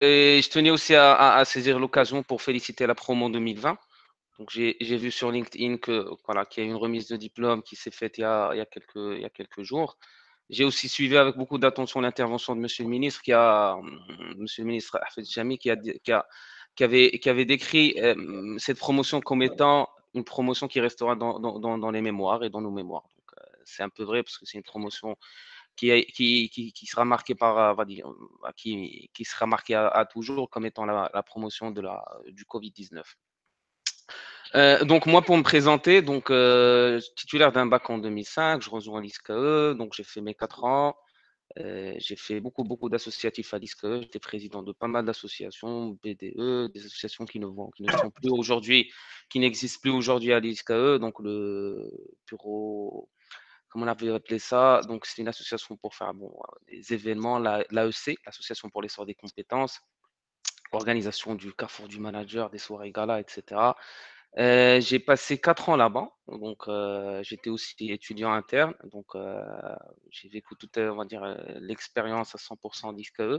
Et je tenais aussi à saisir l'occasion pour féliciter la promo 2020. Donc j'ai vu sur LinkedIn que voilà, qu'il y a une remise de diplôme qui s'est faite il y a quelques jours. J'ai aussi suivi avec beaucoup d'attention l'intervention de Monsieur le ministre Monsieur le ministre Hafez Jami qui avait décrit cette promotion comme étant une promotion qui restera dans les mémoires et dans nos mémoires. Donc c'est un peu vrai parce que c'est une promotion qui sera marquée par, on va dire, qui sera marquée à toujours comme étant la promotion du Covid-19. Donc moi pour me présenter, donc titulaire d'un bac en 2005, je rejoins l'ISCAE, donc j'ai fait mes 4 ans. J'ai fait beaucoup d'associatifs à l'ISCAE. J'étais président de pas mal d'associations, BDE, des associations qui ne sont plus aujourd'hui, qui n'existent plus aujourd'hui à l'ISCAE. Donc le bureau, comment on avait appelé ça? Donc c'est une association pour faire bon, des événements, l'AEC, l'Association pour l'essor des compétences, organisation du Carrefour du Manager, des soirées gala, etc. J'ai passé 4 ans là-bas, donc j'étais aussi étudiant interne, donc j'ai vécu toute, on va dire, l'expérience à 100 d'ISCAE.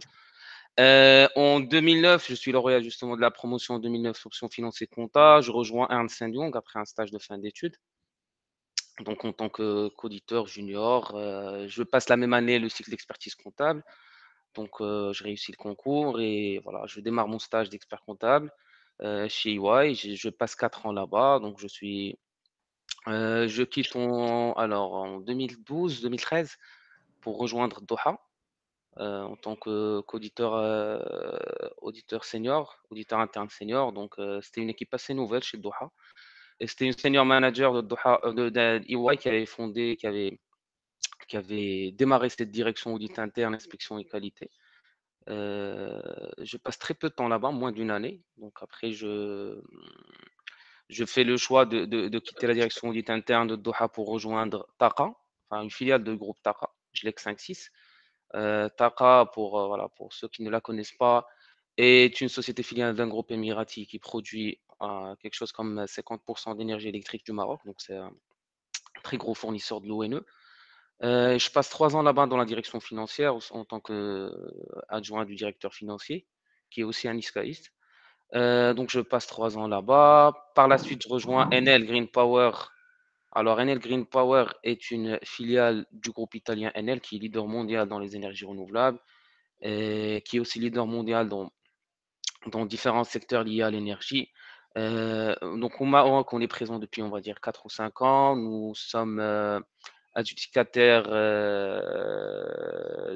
En 2009, je suis lauréat justement de la promotion en 2009 option finance et compta. Je rejoins Ernst Young après un stage de fin d'études, donc en tant qu'auditeur junior. Je passe la même année le cycle d'expertise comptable, donc je réussis le concours et voilà, je démarre mon stage d'expert comptable chez EY. Je passe 4 ans là-bas, donc je quitte en 2012-2013 pour rejoindre Doha en tant qu'auditeur auditeur senior, auditeur interne senior. Donc, c'était une équipe assez nouvelle chez Doha. Et c'était une senior manager de Doha, de EY qui avait démarré cette direction audit interne, inspection et qualité. Je passe très peu de temps là-bas, moins d'une année. Donc après, je fais le choix de quitter la direction audit interne de Doha pour rejoindre Taqa, enfin une filiale de groupe Taqa, JLEC 56. Taqa, voilà, pour ceux qui ne la connaissent pas, est une société filiale d'un groupe émirati qui produit quelque chose comme 50% d'énergie électrique du Maroc. Donc c'est un très gros fournisseur de l'ONE. Je passe 3 ans là-bas dans la direction financière en tant qu'adjoint du directeur financier, qui est aussi un ISCAïste. Donc je passe 3 ans là-bas. Par la suite, je rejoins Enel Green Power. Alors Enel Green Power est une filiale du groupe italien Enel qui est leader mondial dans les énergies renouvelables et qui est aussi leader mondial dans différents secteurs liés à l'énergie. Donc au Maroc, on est présent depuis, on va dire, 4 ou 5 ans. Nous sommes adjudicataires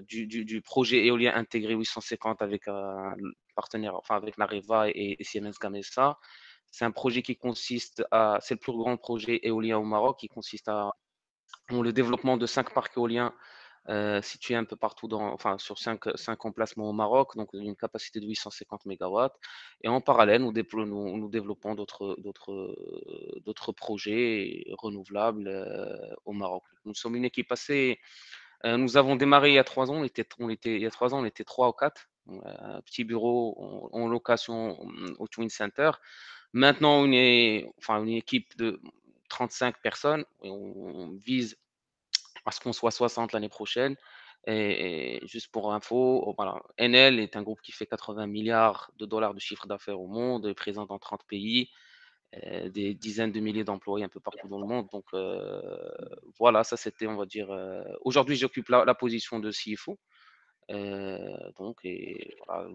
du projet éolien intégré 850 avec un partenaire, enfin avec l'Areva et Siemens Gamesa. C'est un projet c'est le plus grand projet éolien au Maroc qui consiste dans le développement de 5 parcs éoliens situés un peu partout enfin, sur 5 emplacements au Maroc, donc une capacité de 850 mégawatts. Et en parallèle, nous développons d'autres projets renouvelables au Maroc. Nous sommes une équipe nous avons démarré il y a 3 ans, il y a 3 ans, on était 3 ou 4, un petit bureau en location au Twin Center. Maintenant, enfin, une équipe de 35 personnes et on vise à ce qu'on soit 60 l'année prochaine. Et juste pour info, voilà, Enel est un groupe qui fait 80 milliards de dollars de chiffre d'affaires au monde, est présent dans 30 pays, des dizaines de milliers d'employés un peu partout dans le monde. Donc voilà, ça c'était, on va dire, aujourd'hui j'occupe la position de CFO. Donc, et voilà,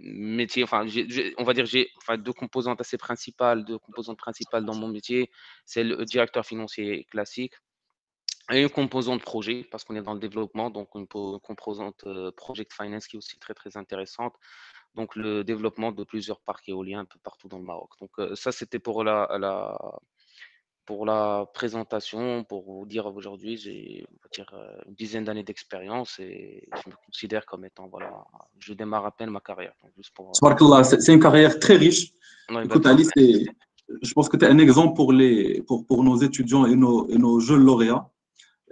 métier, enfin, on va dire, j'ai enfin, deux composantes principales dans mon métier. C'est le directeur financier classique et une composante projet, parce qu'on est dans le développement, donc une composante project finance qui est aussi très intéressante. Donc, le développement de plusieurs parcs éoliens un peu partout dans le Maroc. Donc, ça, c'était pour la présentation, pour vous dire aujourd'hui, j'ai on va dire, une dizaine d'années d'expérience et je me considère comme étant, voilà, je démarre à peine ma carrière. Donc, juste pour, Tabarakallah, c'est une carrière très riche. ouais, bah, Écoute, Ali, je pense que tu es un exemple pour nos étudiants et nos jeunes lauréats.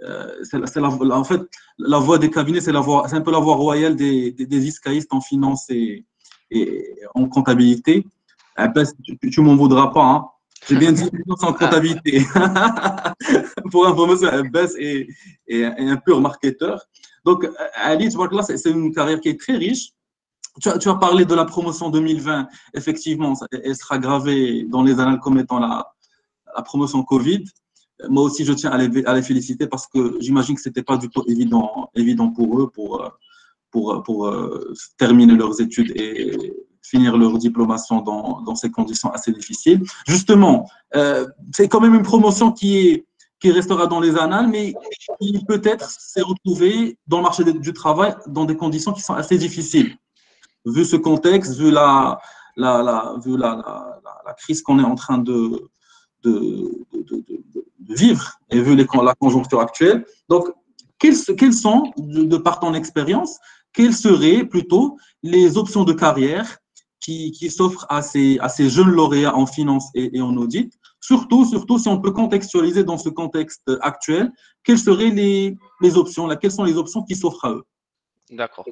En fait, la voie des cabinets, c'est un peu la voie royale des iscaïstes en finance et en comptabilité. Après, tu m'en voudras pas, hein. J'ai bien dit finance en comptabilité. Pour information, Abbas est un pur marketeur. Donc, Ali, tu vois que là, c'est une carrière qui est très riche. tu as parlé de la promotion 2020. Effectivement, elle sera gravée dans les annales comme étant la promotion Covid. Moi aussi, je tiens à les féliciter parce que j'imagine que ce n'était pas du tout évident pour eux pour terminer leurs études et finir leur diplomation dans ces conditions assez difficiles. Justement, c'est quand même une promotion qui restera dans les annales, mais qui peut-être s'est retrouvée dans le marché du travail dans des conditions qui sont assez difficiles. Vu ce contexte, vu la crise qu'on est en train de vivre et vu la conjoncture actuelle. Donc, quelles sont, de par ton expérience, quelles seraient plutôt les options de carrière qui s'offrent à ces jeunes lauréats en finance et en audit, surtout si on peut contextualiser dans ce contexte actuel, quelles seraient les options, quelles sont les options qui s'offrent à eux? D'accord.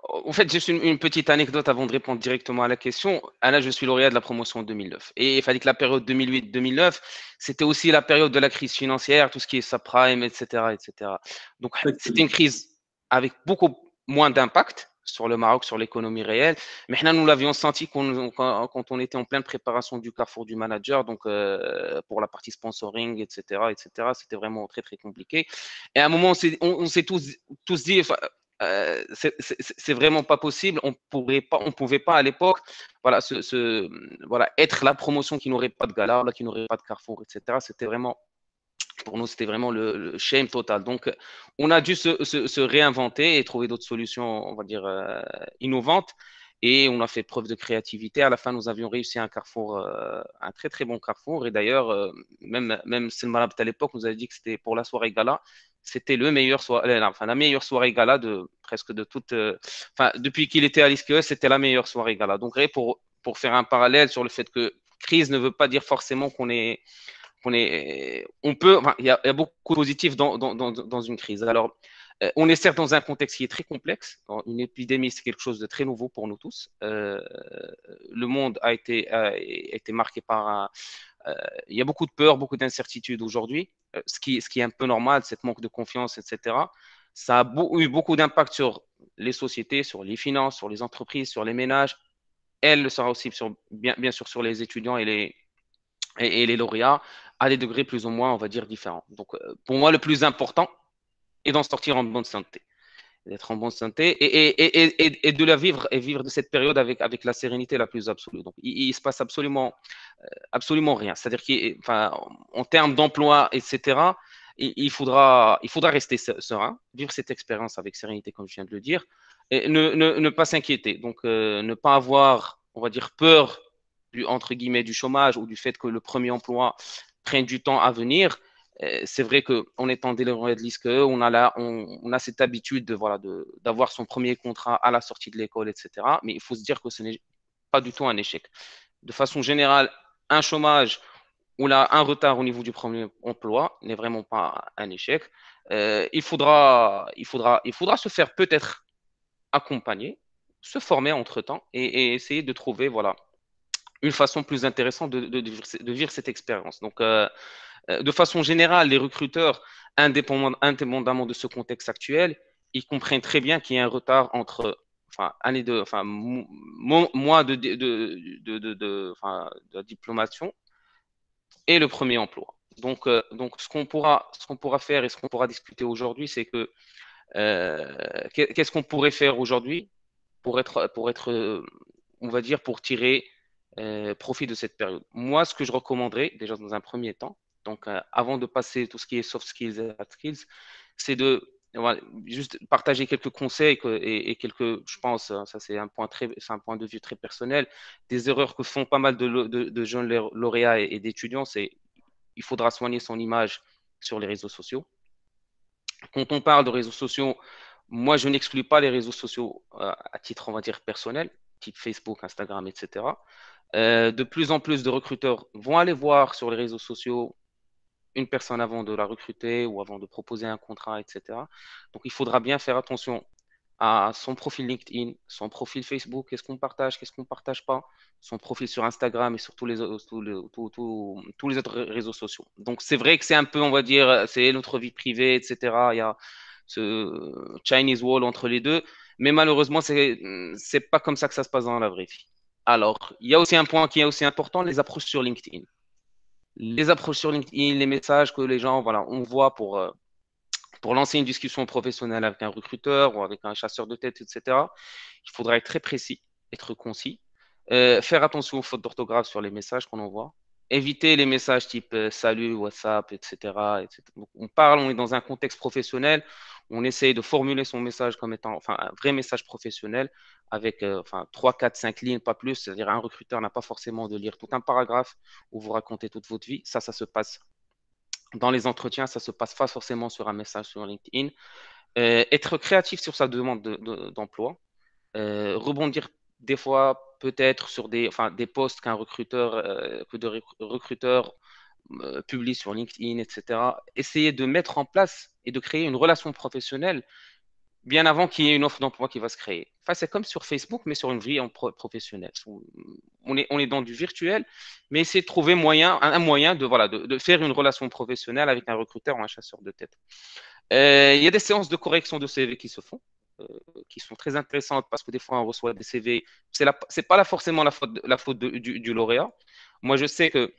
En fait, juste une petite anecdote avant de répondre directement à la question. Là, je suis lauréat de la promotion en 2009. Et il fallait que la période 2008-2009, c'était aussi la période de la crise financière, tout ce qui est subprime, etc., etc. Donc, c'était une crise avec beaucoup moins d'impact sur le Maroc, sur l'économie réelle. Mais là, nous l'avions senti quand on était en pleine préparation du carrefour du manager, donc pour la partie sponsoring, etc., etc. C'était vraiment très, très compliqué. Et à un moment, on s'est tous dit, enfin, c'est vraiment pas possible. On pouvait pas à l'époque, voilà, voilà, être la promotion qui n'aurait pas de gala, qui n'aurait pas de carrefour, etc. C'était vraiment, pour nous, c'était vraiment le shame total. Donc, on a dû se réinventer et trouver d'autres solutions, on va dire, innovantes. Et on a fait preuve de créativité. À la fin, nous avions réussi un carrefour, un très très bon carrefour. Et d'ailleurs, même Selma Labt à l'époque nous avait dit que c'était pour la soirée gala, c'était le meilleur la meilleure soirée gala de presque de toute. Enfin, depuis qu'il était à l'ISKE, c'était la meilleure soirée gala. Donc, pour faire un parallèle sur le fait que crise ne veut pas dire forcément on peut, enfin, il y a beaucoup de positifs dans une crise. Alors, on est certes dans un contexte qui est très complexe. Une épidémie, c'est quelque chose de très nouveau pour nous tous. Le monde a été marqué par il y a beaucoup de peur, beaucoup d'incertitudes aujourd'hui, ce qui est un peu normal, cette manque de confiance, etc. Ça a eu beaucoup d'impact sur les sociétés, sur les finances, sur les entreprises, sur les ménages. Elle le sera aussi bien sûr sur les étudiants et les lauréats à des degrés plus ou moins, on va dire, différents. Donc, pour moi, le plus important est d'en sortir en bonne santé, d'être en bonne santé et de la vivre et vivre de cette période avec la sérénité la plus absolue. Donc, il se passe absolument rien. C'est-à-dire qu'en termes d'emploi, etc., il faudra rester serein, vivre cette expérience avec sérénité, comme je viens de le dire, et ne pas s'inquiéter. Donc, ne pas avoir, on va dire, peur entre guillemets, du chômage ou du fait que le premier emploi prenne du temps à venir. C'est vrai qu'en étant délégué de l'ISCE, on a cette habitude d'avoir son premier contrat à la sortie de l'école, etc. Mais il faut se dire que ce n'est pas du tout un échec. De façon générale, un chômage ou là, un retard au niveau du premier emploi n'est vraiment pas un échec. Il faudra se faire peut-être accompagner, se former entre-temps et essayer de trouver voilà, une façon plus intéressante de vivre cette expérience. Donc, de façon générale, les recruteurs, indépendamment de ce contexte actuel, ils comprennent très bien qu'il y a un retard entre mois de diplomation et le premier emploi. Donc ce qu'on pourra faire et ce qu'on pourra discuter aujourd'hui, c'est que qu'est-ce qu'on pourrait faire aujourd'hui pour être, on va dire, pour tirer profit de cette période. Moi, ce que je recommanderais, déjà dans un premier temps, donc avant de passer tout ce qui est soft skills et hard skills, c'est de voilà, juste partager quelques conseils et quelques, je pense, ça c'est un point de vue très personnel, des erreurs que font pas mal de jeunes lauréats et d'étudiants, c'est il faudra soigner son image sur les réseaux sociaux. Quand on parle de réseaux sociaux, moi, je n'exclus pas les réseaux sociaux à titre, on va dire, personnel, type Facebook, Instagram, etc. De plus en plus de recruteurs vont aller voir sur les réseaux sociaux une personne avant de la recruter ou avant de proposer un contrat, etc. Donc, il faudra bien faire attention à son profil LinkedIn, son profil Facebook, qu'est-ce qu'on partage pas, son profil sur Instagram et sur tous les autres réseaux sociaux. Donc, c'est vrai que c'est un peu, on va dire, c'est notre vie privée, etc. Il y a ce Chinese wall entre les deux, Mais malheureusement, c'est pas comme ça que ça se passe dans la vraie vie. Alors, il y a aussi un point qui est aussi important, les approches sur LinkedIn. Les approches sur LinkedIn, les messages que les gens, voilà, on voit pour lancer une discussion professionnelle avec un recruteur ou avec un chasseur de tête, etc. Il faudra être très précis, être concis, faire attention aux fautes d'orthographe sur les messages qu'on envoie, éviter les messages type salut, WhatsApp, etc., etc. Donc, on parle, on est dans un contexte professionnel, on essaye de formuler son message comme étant enfin, un vrai message professionnel avec enfin, 3, 4, 5 lignes, pas plus. C'est-à-dire un recruteur n'a pas forcément de lire tout un paragraphe où vous racontez toute votre vie. Ça se passe dans les entretiens, ça se passe pas forcément sur un message sur LinkedIn. Être créatif sur sa demande d'emploi, rebondir des fois peut-être sur des posts qu'un recruteur, que de recruteurs publient sur LinkedIn, etc. Essayer de mettre en place et de créer une relation professionnelle bien avant qu'il y ait une offre d'emploi qui va se créer. Enfin, c'est comme sur Facebook, mais sur une vie professionnelle. On est dans du virtuel, mais essayer de trouver un moyen de, voilà, de faire une relation professionnelle avec un recruteur ou un chasseur de tête. Il y a des séances de correction de CV qui se font, qui sont très intéressantes parce que des fois, on reçoit des CV. C'est pas forcément la faute du lauréat. Moi, je sais que,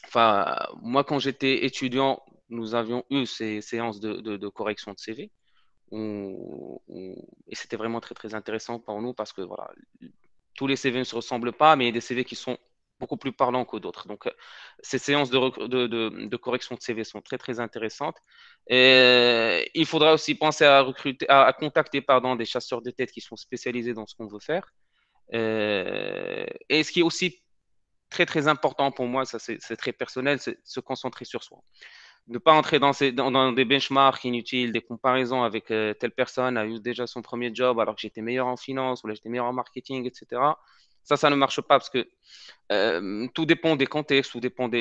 enfin, moi, quand j'étais étudiant, nous avions eu ces séances de correction de CV. Et c'était vraiment très, très intéressant pour nous parce que voilà, tous les CV ne se ressemblent pas, mais il y a des CV qui sont beaucoup plus parlants que d'autres. Donc, ces séances de correction de CV sont très, très intéressantes. Et il faudra aussi penser à recruter, à contacter pardon, des chasseurs de tête qui sont spécialisés dans ce qu'on veut faire. Et ce qui est aussi très, très important pour moi, ça c'est très personnel, c'est se concentrer sur soi. Ne pas entrer dans des benchmarks inutiles, des comparaisons avec telle personne a eu déjà son premier job alors que j'étais meilleur en finance ou là j'étais meilleur en marketing, etc. Ça ne marche pas parce que tout dépend des contextes, tout dépend de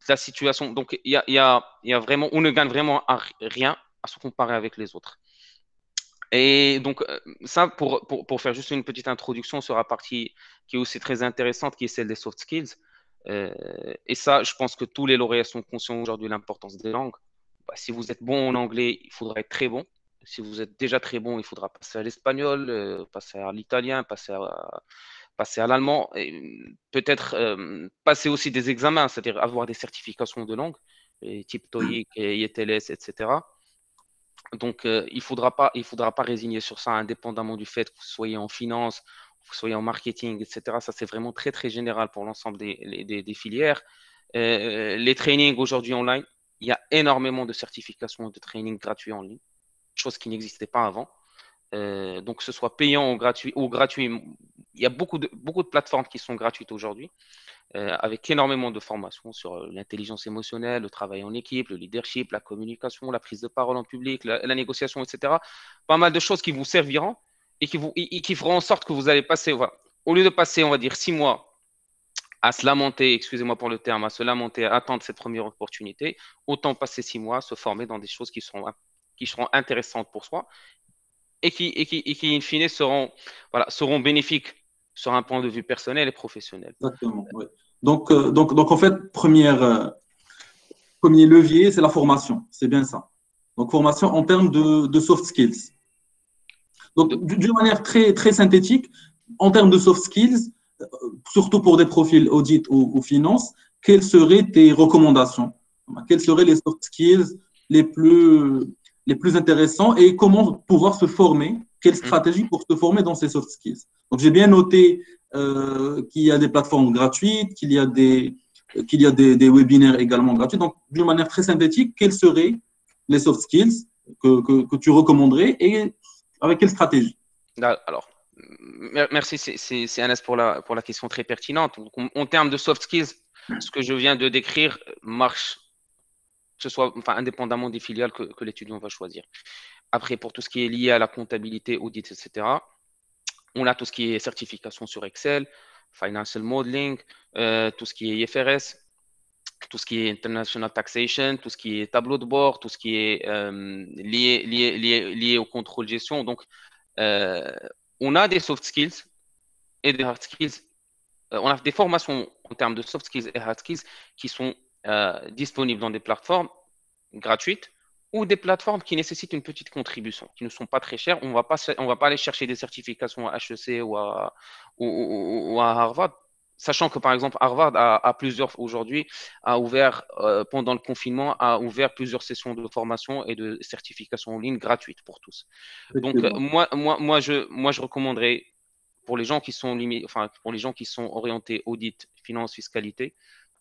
la situation. Donc, il y a vraiment, on ne gagne vraiment rien à se comparer avec les autres. Et donc, ça, pour faire juste une petite introduction sur la partie qui est aussi très intéressante, qui est celle des soft skills. Euh, et ça, je pense que tous les lauréats sont conscients aujourd'hui de l'importance des langues. Bah, si vous êtes bon en anglais, il faudra être très bon. Si vous êtes déjà très bon, il faudra passer à l'espagnol, passer à l'italien, passer à l'allemand, et peut-être passer aussi des examens, c'est-à-dire avoir des certifications de langue, type TOEIC, IELTS, etc. Donc, il faudra pas résigner sur ça, indépendamment du fait que vous soyez en finance, que vous soyez en marketing, etc. Ça, c'est vraiment très, très général pour l'ensemble des filières. Les trainings aujourd'hui online, il y a énormément de certifications de training gratuits en ligne, chose qui n'existait pas avant. Donc, que ce soit payant ou gratuit, il y a beaucoup de plateformes qui sont gratuites aujourd'hui, avec énormément de formations sur l'intelligence émotionnelle, le travail en équipe, le leadership, la communication, la prise de parole en public, la négociation, etc. Pas mal de choses qui vous serviront et qui feront en sorte que vous allez passer, voilà, au lieu de passer, on va dire, 6 mois à se lamenter, excusez-moi pour le terme, à se lamenter, à attendre cette première opportunité, autant passer 6 mois à se former dans des choses qui seront intéressantes pour soi et qui in fine, seront bénéfiques sur un point de vue personnel et professionnel. Exactement, ouais. Donc, en fait, premier levier, c'est la formation. C'est bien ça. Donc, formation en termes de soft skills. Donc, d'une manière très, très synthétique, en termes de soft skills, surtout pour des profils audit ou finance, quelles seraient tes recommandations? Quels seraient les soft skills les plus, les plus intéressants et comment pouvoir se former? Quelle stratégie pour se former dans ces soft skills? Donc, j'ai bien noté qu'il y a des plateformes gratuites, qu'il y a des webinaires également gratuits. Donc, d'une manière très synthétique, quels seraient les soft skills que tu recommanderais et avec quelle stratégie? Alors, merci, c'est Anas pour la question très pertinente. Donc, en termes de soft skills, ce que je viens de décrire marche, que ce soit enfin, indépendamment des filiales que l'étudiant va choisir. Après, pour tout ce qui est lié à la comptabilité, audit, etc., on a tout ce qui est certification sur Excel, financial modeling, tout ce qui est IFRS, tout ce qui est international taxation, tout ce qui est tableau de bord, tout ce qui est lié au contrôle de gestion. Donc, on a des soft skills et des hard skills. On a des formations en termes de soft skills et hard skills qui sont disponibles dans des plateformes gratuites ou des plateformes qui nécessitent une petite contribution, qui ne sont pas très chères. On va pas aller chercher des certifications à HEC ou à Harvard, sachant que par exemple Harvard a plusieurs aujourd'hui a ouvert pendant le confinement a ouvert plusieurs sessions de formation et de certification en ligne gratuites pour tous. Donc Effectivement. moi je recommanderais pour les gens qui sont enfin pour les gens qui sont orientés audit, finance, fiscalité,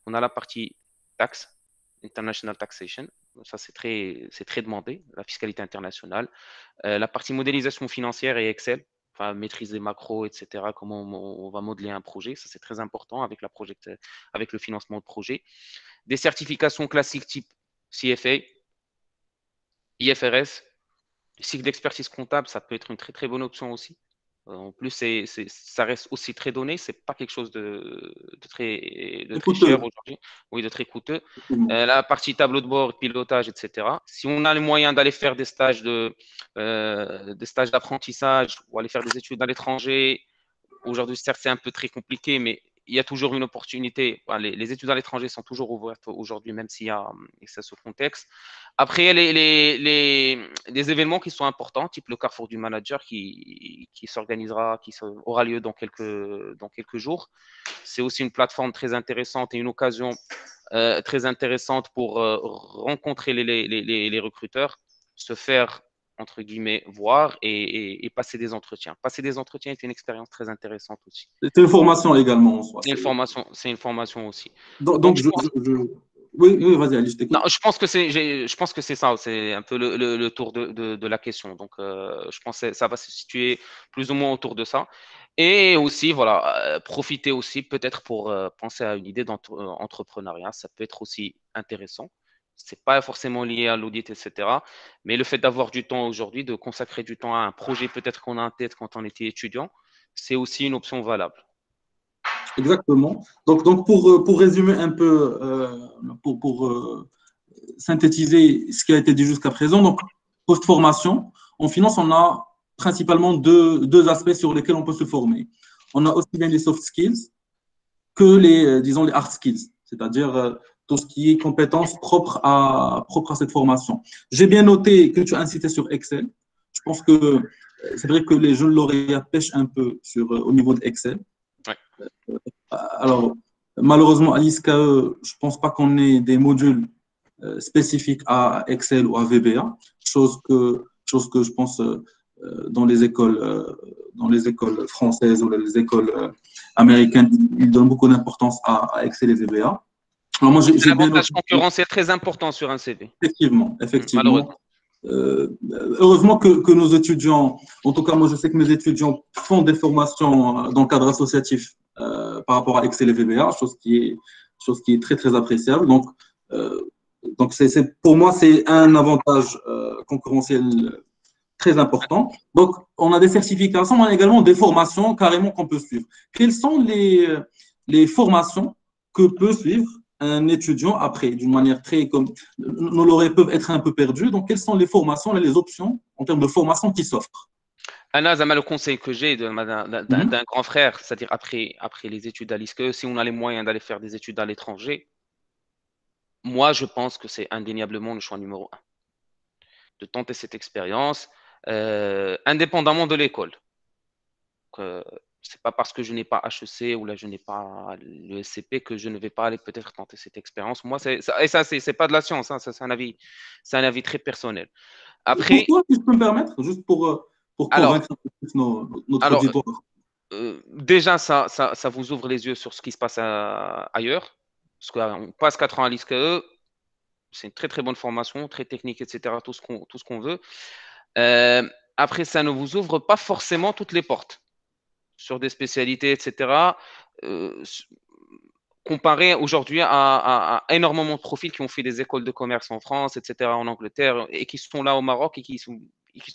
on a la partie taxe, international taxation. Ça, c'est très demandé, la fiscalité internationale. La partie modélisation financière et Excel, enfin, maîtrise des macros, etc. Comment on va modeler un projet, ça c'est très important avec le financement de projet. Des certifications classiques type CFA, IFRS, cycle d'expertise comptable, ça peut être une très très bonne option aussi. En plus, ça reste aussi très donné. C'est pas quelque chose de C'est très cher coûteux, aujourd'hui, oui, de très coûteux. effectivement. La partie tableau de bord, pilotage, etc. Si on a les moyens d'aller faire des stages d'apprentissage ou aller faire des études à l'étranger, aujourd'hui, certes, c'est un peu très compliqué, mais il y a toujours une opportunité. Enfin, les études à l'étranger sont toujours ouvertes aujourd'hui, même s'il y a ce contexte. Après, il y a les événements qui sont importants, type le Carrefour du Manager qui s'organisera, aura lieu dans quelques jours. C'est aussi une plateforme très intéressante et une occasion très intéressante pour rencontrer les recruteurs, se faire entre guillemets voir et passer des entretiens. Passer des entretiens est une expérience très intéressante aussi. C'est une formation également en soi. C'est une formation aussi. Donc Donc, je pense, oui, oui, vas-y, Ali, je non, t'écoute. je pense que c'est ça, c'est un peu le tour de la question. Donc, je pense que ça va se situer plus ou moins autour de ça. Et aussi, voilà, profiter aussi peut-être pour penser à une idée d'entrepreneuriat. Ça peut être aussi intéressant. C'est pas forcément lié à l'audit, etc. Mais le fait d'avoir du temps aujourd'hui, de consacrer du temps à un projet peut-être qu'on a en tête quand on était étudiant, c'est aussi une option valable. Exactement. Donc pour résumer un peu, pour synthétiser ce qui a été dit jusqu'à présent, donc post-formation, en finance, on a principalement deux aspects sur lesquels on peut se former. On a aussi bien les soft skills que disons, les hard skills, c'est-à-dire tout ce qui est compétences propres à cette formation. J'ai bien noté que tu as incité sur Excel. Je pense que c'est vrai que les jeunes lauréats pêchent un peu au niveau d'Excel. Ouais. Alors, malheureusement, à l'ISCAE, je ne pense pas qu'on ait des modules spécifiques à Excel ou à VBA, chose que je pense dans les écoles françaises ou les écoles américaines, ils donnent beaucoup d'importance à Excel et VBA. Alors moi, C'est j'ai un bien avantage noté, concurrentiel très important sur un CV, effectivement, effectivement. malheureusement. Heureusement que nos étudiants, en tout cas moi je sais que mes étudiants font des formations dans le cadre associatif par rapport à Excel et VBA, chose qui est très très appréciable. Donc pour moi c'est un avantage concurrentiel très important. Donc on a des certifications, on a également des formations carrément qu'on peut suivre. Quelles sont les formations que peut suivre un étudiant après, d'une manière très comme nos lauréats peuvent être un peu perdus. Donc, quelles sont les formations, les options en termes de formation qui s'offrent? Anna, le conseil que j'ai Mhm. d'un grand frère, c'est-à-dire après les études à l'ISCE, si on a les moyens d'aller faire des études à l'étranger, moi, je pense que c'est indéniablement le choix numéro un, de tenter cette expérience, indépendamment de l'école. C'est pas parce que je n'ai pas HEC ou là je n'ai pas le SCP que je ne vais pas aller peut-être tenter cette expérience. Moi, c'est pas de la science, hein, ça c'est un avis très personnel. Après, Pourquoi, si je peux me permettre, juste pour alors, convaincre un peu plus notre alors auditoire? déjà, ça vous ouvre les yeux sur ce qui se passe ailleurs. Parce qu'on passe 4 ans à l'ISCE, c'est une très très bonne formation, très technique, etc. Tout ce qu'on veut. Euh, Après, ça ne vous ouvre pas forcément toutes les portes sur des spécialités, etc. Euh, Comparé aujourd'hui à énormément de profils qui ont fait des écoles de commerce en France, etc., en Angleterre, et qui sont là au Maroc et qui sont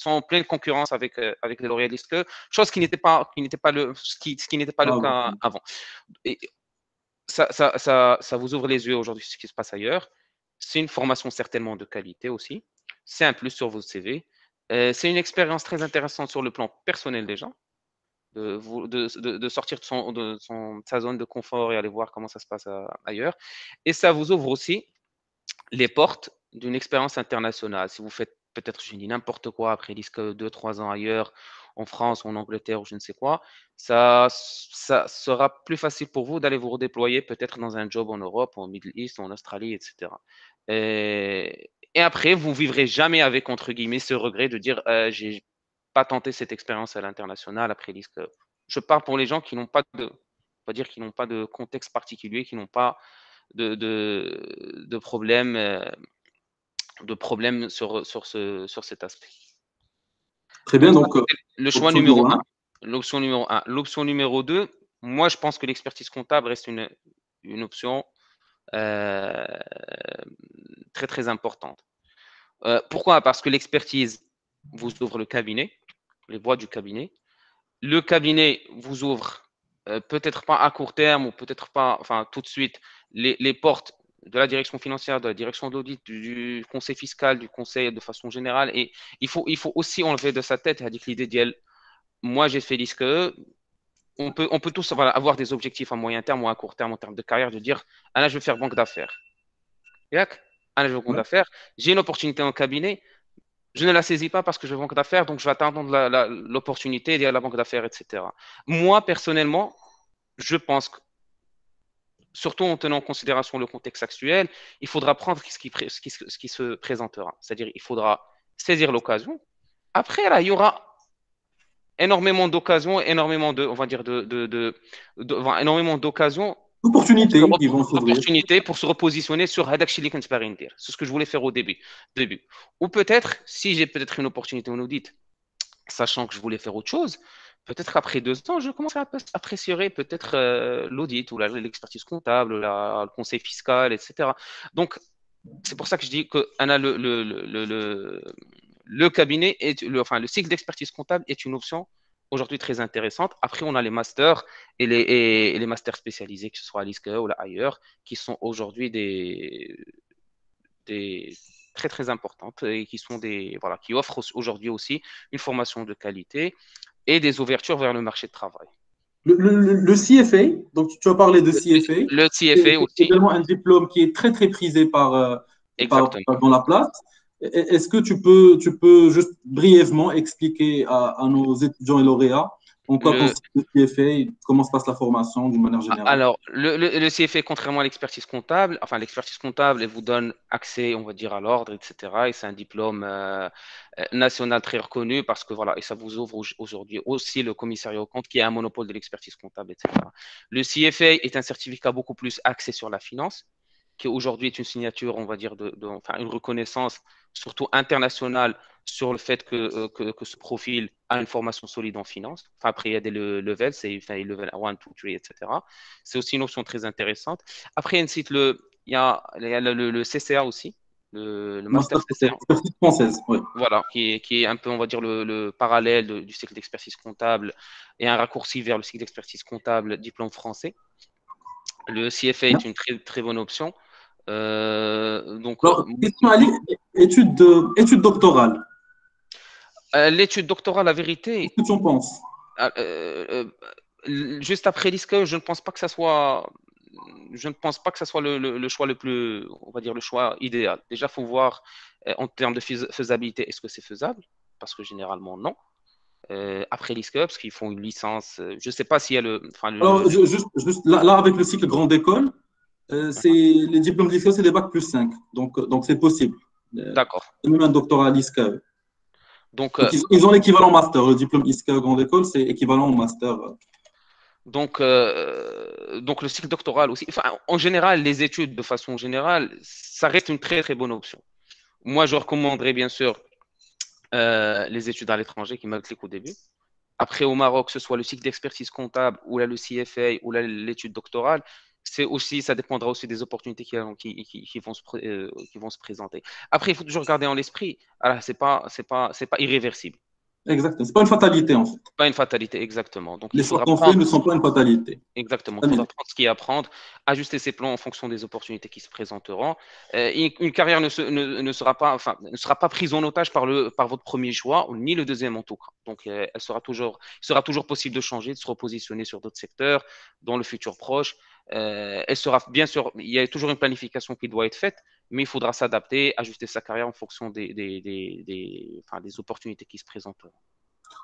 en pleine concurrence avec les lauréats de l'ISCE, chose qui n'était pas le Ah, cas ouais. avant. Et ça vous ouvre les yeux aujourd'hui sur ce qui se passe ailleurs. C'est une formation certainement de qualité aussi. C'est un plus sur votre CV. C'est une expérience très intéressante sur le plan personnel déjà, de sortir de sa zone de confort et aller voir comment ça se passe ailleurs. Et ça vous ouvre aussi les portes d'une expérience internationale. Si vous faites peut-être, je dis n'importe quoi, après risque 2, 3 ans ailleurs, en France, en Angleterre ou je ne sais quoi, ça sera plus facile pour vous d'aller vous redéployer peut-être dans un job en Europe, en Middle East, en Australie, etc. Et après, vous vivrez jamais avec, entre guillemets, ce regret de dire j'ai pas tenté cette expérience à l'international après risque. Je parle pour les gens qui n'ont pas de, on va dire, qui n'ont pas de contexte particulier, qui n'ont pas de problème, sur cet aspect. Très bien, Donc ça, donc c'était le choix option numéro numéro un. un. L'option numéro un. L'option numéro 2, moi, je pense que l'expertise comptable reste une option euh, très, très importante. Pourquoi? Parce que l'expertise vous ouvre le cabinet, les voies du cabinet. Le cabinet vous ouvre, peut-être pas à court terme ou peut-être pas, enfin, tout de suite, les portes de la direction financière, de la direction d'audit, du conseil fiscal, du conseil de façon générale. Et il faut aussi enlever de sa tête l'idée d'elle. Moi, j'ai fait l'ISCE. On peut tous, voilà, avoir des objectifs à moyen terme ou à court terme en termes de carrière, de dire, ah là, je veux faire banque d'affaires. Yak, ah là, je veux banque Ouais. d'affaires. J'ai une opportunité en cabinet. Je ne la saisis pas parce que je veux banque d'affaires, donc je vais attendre l'opportunité d'y aller à la banque d'affaires, etc. Moi, personnellement, je pense que, surtout en tenant en considération le contexte actuel, il faudra prendre ce qui se présentera. C'est-à-dire, il faudra saisir l'occasion. Après, là, il y aura énormément d'occasions, énormément de, on va dire, enfin, énormément d'occasions Opportunités qui vont s'ouvrir. d'opportunités pour se repositionner sur هذاك الشيء اللي كنت باغي ندير. C'est ce que je voulais faire au début. Ou peut-être, si j'ai peut-être une opportunité en audit, sachant que je voulais faire autre chose, peut-être qu'après 2 ans, je commencerai à apprécier peut-être l'audit ou l'expertise comptable, le conseil fiscal, etc. Donc, c'est pour ça que je dis que Anna, le cabinet, enfin, le cycle d'expertise comptable est une option aujourd'hui très intéressante. Après, on a les masters et les masters spécialisés, que ce soit à l'ISCE ou là, ailleurs, qui sont aujourd'hui des très très importantes et qui sont voilà, qui offrent aujourd'hui aussi une formation de qualité et des ouvertures vers le marché de travail. Le CFA, donc tu as parlé de Le, CFA, le c'est CFA aussi, également un diplôme qui est très très prisé exactement. dans la place. Est-ce que tu peux juste brièvement expliquer à nos étudiants et lauréats en quoi Le, consiste le CFA, comment se passe la formation d'une manière générale? alors, le CFA, contrairement à l'expertise comptable, enfin, l'expertise comptable, elle vous donne accès, on va dire, à l'ordre, etc. Et c'est un diplôme national très reconnu parce que, voilà, et ça vous ouvre aujourd'hui aussi le commissariat aux comptes qui a un monopole de l'expertise comptable, etc. Le CFA est un certificat beaucoup plus axé sur la finance, qui aujourd'hui est une signature, on va dire, enfin, une reconnaissance surtout internationale sur le fait que ce profil a une formation solide en finance. Enfin, après, il y a des levels, c'est enfin, level 1, 2, 3, etc. C'est aussi une option très intéressante. Après, il y a le CCA aussi, le Master Master CCA. expertise française, oui. Voilà, qui est un peu, on va dire, le parallèle du cycle d'expertise comptable et un raccourci vers le cycle d'expertise comptable diplôme français. Le CFA est une très, très bonne option. Donc, Alors, question Ali, études doctorales, l'étude doctorale, la qu'est-ce vérité, que tu en penses? juste après l'ISCE, je ne pense pas que ça soit, le choix le plus, on va dire, le choix idéal. Déjà, il faut voir en termes de faisabilité, est-ce que c'est faisable? Parce que généralement, non. Après l'ISCE, parce qu'ils font une licence, je ne sais pas s'il y a enfin, Alors, juste là, avec le cycle grande école, les diplômes de lycée, c'est des bac plus 5. Donc c'est possible. D'accord. Même un doctorat à l'ISCA. Donc, Donc, ils ont l'équivalent master. Le diplôme ISCA grande école, c'est équivalent au master. donc le cycle doctoral aussi. Enfin, en général, les études, de façon générale, ça reste une très, très bonne option. Moi, je recommanderais bien sûr les études à l'étranger qui m'impliquent au début. Après, au Maroc, que ce soit le cycle d'expertise comptable ou là, le CFA ou là, l'étude doctorale, ça dépendra aussi des opportunités qui vont se présenter. Après, il faut toujours garder en l'esprit, ah, c'est pas irréversible. Exactement. C'est pas une fatalité, en fait. Pas une fatalité, exactement. Donc, il Les choix faudra qu'on fait prendre. ne sont pas une fatalité. Exactement. Il Allez. faudra prendre ce qu'il y a à prendre, ajuster ses plans en fonction des opportunités qui se présenteront. Une carrière ne sera pas, enfin, ne sera pas prise en otage par votre premier choix, ni le deuxième en tout cas. Donc, il sera toujours possible de changer, de se repositionner sur d'autres secteurs dans le futur proche. Elle sera, bien sûr, il y a toujours une planification qui doit être faite, mais il faudra s'adapter, ajuster sa carrière en fonction des opportunités qui se présentent.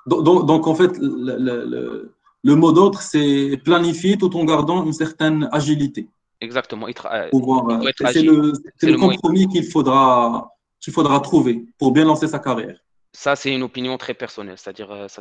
Donc, en fait, le mot d'ordre, c'est planifier tout en gardant une certaine agilité. Exactement, Pouvoir, il faut être c'est agile. le C'est le mot. compromis qu'il faudra trouver pour bien lancer sa carrière. Ça, c'est une opinion très personnelle, c'est-à-dire, ça,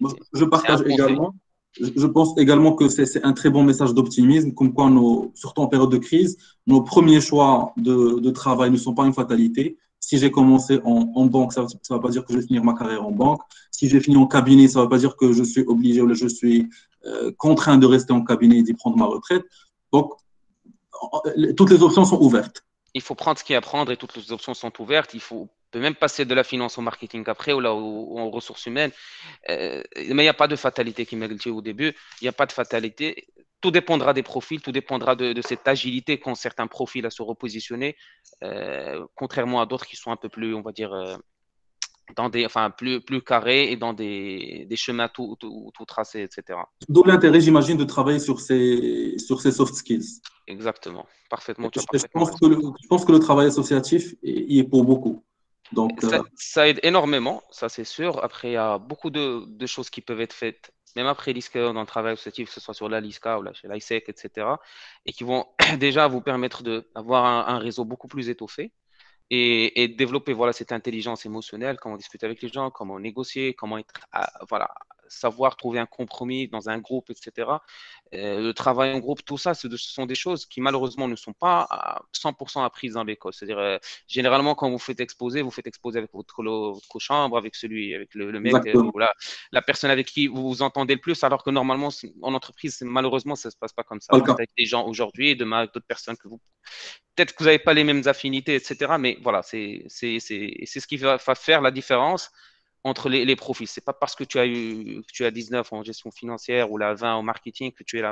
Moi, je c'est un partage conseil. également. Je pense également que c'est un très bon message d'optimisme, comme quoi, surtout en période de crise, nos premiers choix de travail ne sont pas une fatalité. Si j'ai commencé en banque, ça ne va pas dire que je vais finir ma carrière en banque. Si j'ai fini en cabinet, ça ne va pas dire que je suis obligé ou je suis contraint de rester en cabinet et d'y prendre ma retraite. Donc, toutes les options sont ouvertes. Il faut prendre ce qu'il y a à prendre et toutes les options sont ouvertes. On peut même passer de la finance au marketing après ou là ou en ressources humaines. Mais il n'y a pas de fatalité qui m'a dit au début. Il n'y a pas de fatalité. Tout dépendra des profils, tout dépendra de cette agilité qu'ont certains profils à se repositionner, contrairement à d'autres qui sont un peu plus, on va dire, plus carrés et dans des chemins tout tracés, etc. D'où l'intérêt, j'imagine, de travailler sur ces soft skills. Exactement. Parfaitement, tu as Je parfaitement pense raison. je pense que le travail associatif y est pour beaucoup. Donc, Ça aide énormément, ça c'est sûr. Après, il y a beaucoup de choses qui peuvent être faites, même après l'ISCA, dans le travail associatif, que ce soit sur la LISCA ou là, chez l'ISEC, etc. Et qui vont déjà vous permettre d'avoir un réseau beaucoup plus étoffé et de développer voilà, cette intelligence émotionnelle, comment discuter avec les gens, comment négocier, comment être, voilà, savoir trouver un compromis dans un groupe, etc. Le travail en groupe, tout ça, ce sont des choses qui malheureusement ne sont pas à 100% apprises dans l'école. C'est-à-dire, généralement, quand vous faites exposer avec votre co-chambre, avec avec le mec, exactement. ou la personne avec qui vous vous entendez le plus, alors que normalement, en entreprise, malheureusement, ça ne se passe pas comme ça. Pas le Vous cas. êtes avec des gens aujourd'hui, demain avec d'autres personnes que vous peut-être que vous n'avez pas les mêmes affinités, etc. Mais voilà, c'est ce qui va faire la différence entre les profils. C'est pas parce que tu as 19 en gestion financière ou la 20 en marketing que tu es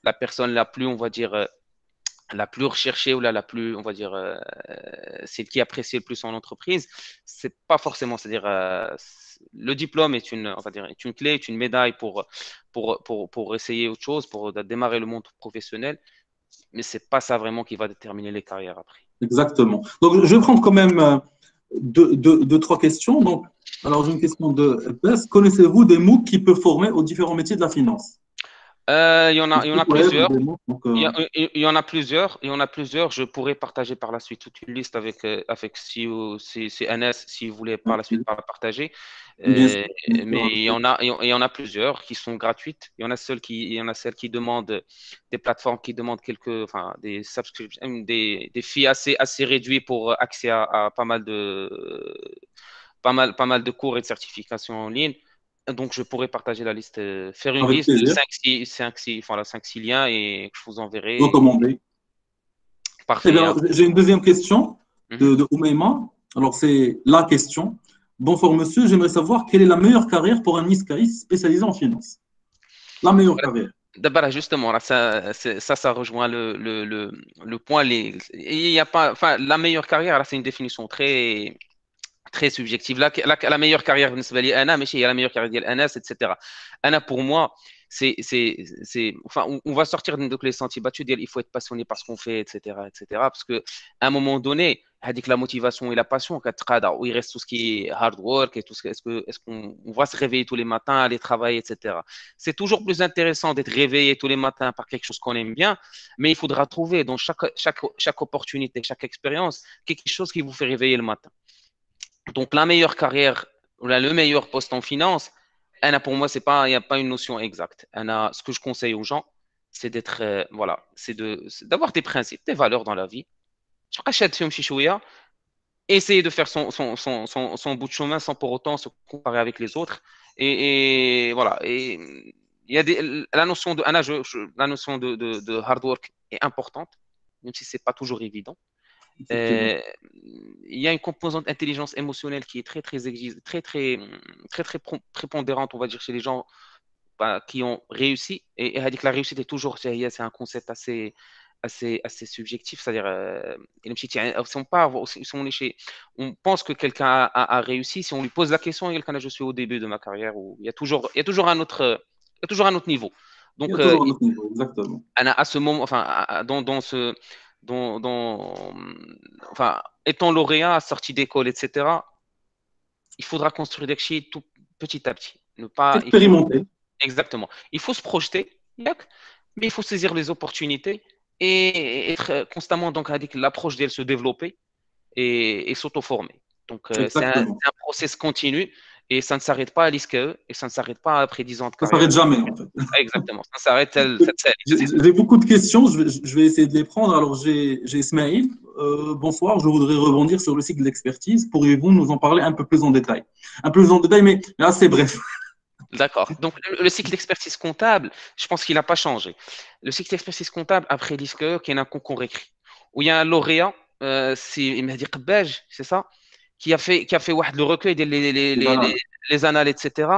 la personne la plus, on va dire, la plus recherchée ou la plus, on va dire, celle qui apprécie le plus en entreprise. C'est pas forcément, c'est-à-dire, le diplôme est on va dire, est une clé, est une médaille pour essayer autre chose, pour démarrer le monde professionnel mais c'est pas ça vraiment qui va déterminer les carrières après. Exactement. Donc, je vais prendre quand même deux, trois questions. Donc, alors, j'ai une question de Bess. Connaissez-vous des MOOC qui peuvent former aux différents métiers de la finance? Il y en a Ouais, plusieurs. des MOOC, donc, Il y en a plusieurs. Il y en a plusieurs. Je pourrais partager par la suite toute une liste avec si NS, si vous voulez par la suite par la partager. bien sûr, Euh, bien sûr, mais avec plaisir. il y en a plusieurs qui sont gratuites. Il y en a celles qui demandent des plateformes qui demandent des subscriptions, des fees assez réduits pour accès à pas mal de cours et de certifications en ligne. Donc, je pourrais partager la liste, faire une Avec liste de plaisir. 5-6 liens et que je vous enverrai. Recommandé. Eh Parfait. bien, j'ai une deuxième question Mhm. de Oumaima. Alors, c'est la question. Bonsoir, monsieur. J'aimerais savoir quelle est la meilleure carrière pour un ISCAïs spécialisé en finance. La meilleure carrière. D'abord, justement, là, ça rejoint le point. Il y a pas, enfin, la meilleure carrière, là, c'est une définition très subjective. La meilleure carrière بالنسبة لي أنا ماشي هي la meilleure carrière ديال أنس etc. أنا pour moi enfin on va sortir de les sentiers battus il faut être passionné par ce qu'on fait etc parce que à un moment donné هذيك la motivation et la passion كتقادر où il reste tout ce qui est hard work et tout ce que est-ce qu'on on va se réveiller tous les matins aller travailler etc. C'est toujours plus intéressant d'être réveillé tous les matins par quelque chose qu'on aime bien mais il faudra trouver dans chaque opportunité chaque expérience quelque chose qui vous fait réveiller le matin. Donc, la meilleure carrière ou le meilleur poste en finance, pour moi, il n'y a pas une notion exacte. Ce que je conseille aux gens, c'est d'être, voilà, c'est d'avoir des principes, des valeurs dans la vie. Je rachète film chichouya, essayer de faire son bout de chemin sans pour autant se comparer avec les autres. Et voilà. Et il y a la notion la notion de hard work est importante, même si c'est pas toujours évident. Effectivement. Euh, il y a une composante intelligence émotionnelle qui est prépondérante, on va dire, chez les gens qui ont réussi. Et elle dit que la réussite est toujours, c'est un concept assez subjectif. C'est-à-dire, on pense que quelqu'un a réussi. Si on lui pose la question, quelqu'un a je suis au début de ma carrière, ou il y a toujours il y a toujours un autre niveau. Il y a Donc, toujours un autre niveau, exactement. à ce moment, enfin, enfin, étant lauréat, sorti d'école, etc., il faudra construire des choses tout petit à petit. Ne pas, il faut, Expérimenter. exactement. Il faut se projeter, yak, mais il faut saisir les opportunités et être constamment donc avec l'approche d'elle se développer et s'auto-former. Donc, Exactement. c'est un process continu et ça ne s'arrête pas à l'ISKE et ça ne s'arrête pas après 10 ans de Ça carrière. s'arrête jamais, en fait. Exactement. Ça s'arrête, J'ai beaucoup de questions, je vais essayer de les prendre. Alors, j'ai Ismaël. Bonsoir, je voudrais rebondir sur le cycle d'expertise. Pourriez-vous nous en parler un peu plus en détail? Un peu plus en détail, mais assez bref. D'accord. Donc, le cycle d'expertise comptable, je pense qu'il n'a pas changé. Le cycle d'expertise comptable, après l'ISKE, qui est un concours écrit, où il y a un lauréat, c'est Mehdi Qbaj, c'est ça, qui a fait le recueil les annales, etc.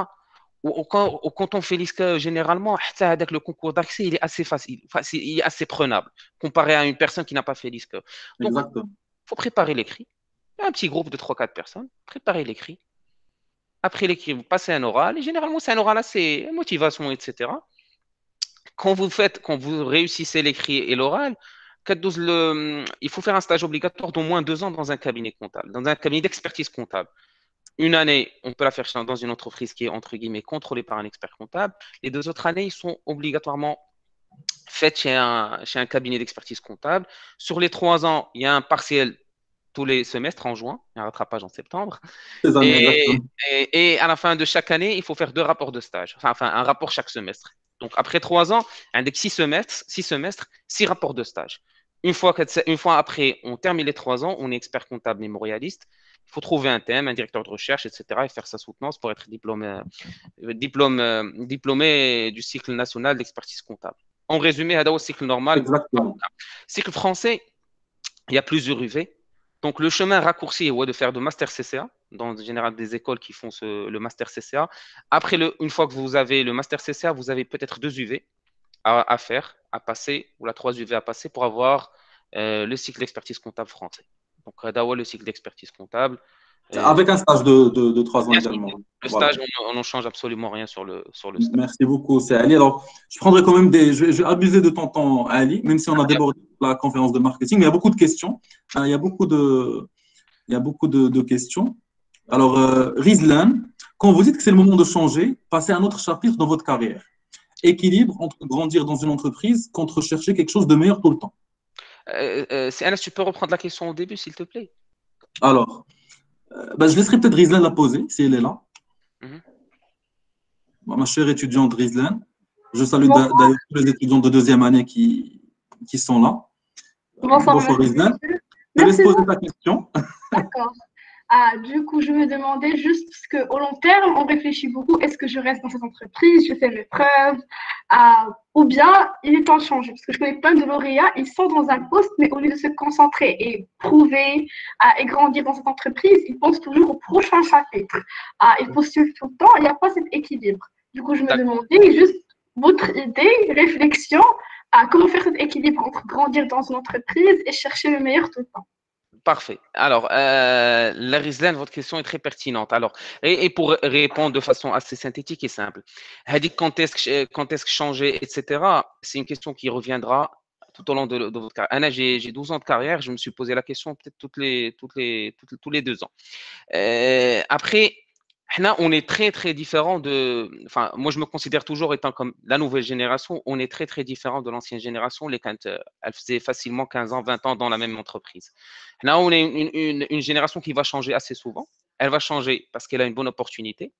Quand on fait l'ISKE, généralement, avec le concours d'accès, il est assez facile, enfin, il est assez prenable, comparé à une personne qui n'a pas fait l'ISKE. Donc, il Exactement. faut préparer l'écrit. Un petit groupe de 3-4 personnes, préparer l'écrit. Après l'écrit, vous passez un oral. Et généralement, c'est un oral assez motivation, etc. Quand vous réussissez l'écrit et l'oral, il faut faire un stage obligatoire d'au moins 2 ans dans un cabinet comptable, dans un cabinet d'expertise comptable. Une année, on peut la faire dans une entreprise qui est entre guillemets contrôlée par un expert comptable. Les 2 autres années, ils sont obligatoirement faites chez un cabinet d'expertise comptable. Sur les 3 ans, il y a un partiel tous les semestres en juin, un rattrapage en septembre. Ces années, Et, exactement. et à la fin de chaque année, il faut faire 2 rapports de stage. Enfin, un rapport chaque semestre. Donc, après 3 ans, avec 6 semestres, 6 rapports de stage. Une fois après, on termine les 3 ans, on est expert comptable mémorialiste. Il faut trouver un thème, un directeur de recherche, etc. et faire sa soutenance pour être diplômé du cycle national d'expertise comptable. En résumé, c'est le cycle normal. Exactement. Cycle français, il y a plusieurs UV. Donc, le chemin raccourci est de faire de master CCA, dans en général des écoles qui font le master CCA. Après, une fois que vous avez le master CCA, vous avez peut-être 2 UV à faire, à passer, ou la 3 UV à passer pour avoir le cycle d'expertise comptable français. Donc, d'avoir le cycle d'expertise comptable. Avec un stage de 3 ans Bien sûr, également. le Voilà. stage, on n'en change absolument rien sur le stage. Merci beaucoup, c'est Ali. Alors, je prendrai quand même je vais abuser de ton temps, Ali, même si on a débordé la conférence de marketing, mais il y a beaucoup de questions. Il y a beaucoup de questions. Alors, Rizlan, quand vous dites que c'est le moment de changer, passer à un autre chapitre dans votre carrière. Équilibre entre grandir dans une entreprise contre chercher quelque chose de meilleur tout le temps. Anas, tu peux reprendre la question au début, s'il te plaît? Alors, je laisserai peut-être Rizlan la poser, si elle est là. Mhm. Ma chère étudiante Rizlan, je salue Bonsoir, d'ailleurs tous les étudiants de 2e année qui sont là. bonsoir, Bonsoir Rizlan. monsieur. Je te laisse Merci poser beaucoup. ta question. D'accord. Ah, du coup, je me demandais juste parce qu'au long terme, on réfléchit beaucoup. Est-ce que je reste dans cette entreprise, je fais mes preuves, ou bien il est temps de changer? Parce que je connais plein de lauréats, ils sont dans un poste, mais au lieu de se concentrer et prouver et grandir dans cette entreprise, ils pensent toujours au prochain chapitre. Ils postulent tout le temps, il n'y a pas cet équilibre. Du coup, je me D'accord. demandais juste votre idée, réflexion, à comment faire cet équilibre entre grandir dans une entreprise et chercher le meilleur tout le temps. Parfait. Alors, la Rizlan, votre question est très pertinente. Alors, et pour répondre de façon assez synthétique et simple, Hadi, quand est-ce que changer, etc., c'est une question qui reviendra tout au long de votre carrière. Anna, j'ai 12 ans de carrière, je me suis posé la question peut-être tous les 2 ans. Après, on est très, très différent enfin, moi, je me considère toujours étant comme la nouvelle génération. On est très, très différent de l'ancienne génération. Elle faisait facilement 15 ans, 20 ans dans la même entreprise. Là, on est une génération qui va changer assez souvent. Elle va changer parce qu'elle a une bonne opportunité.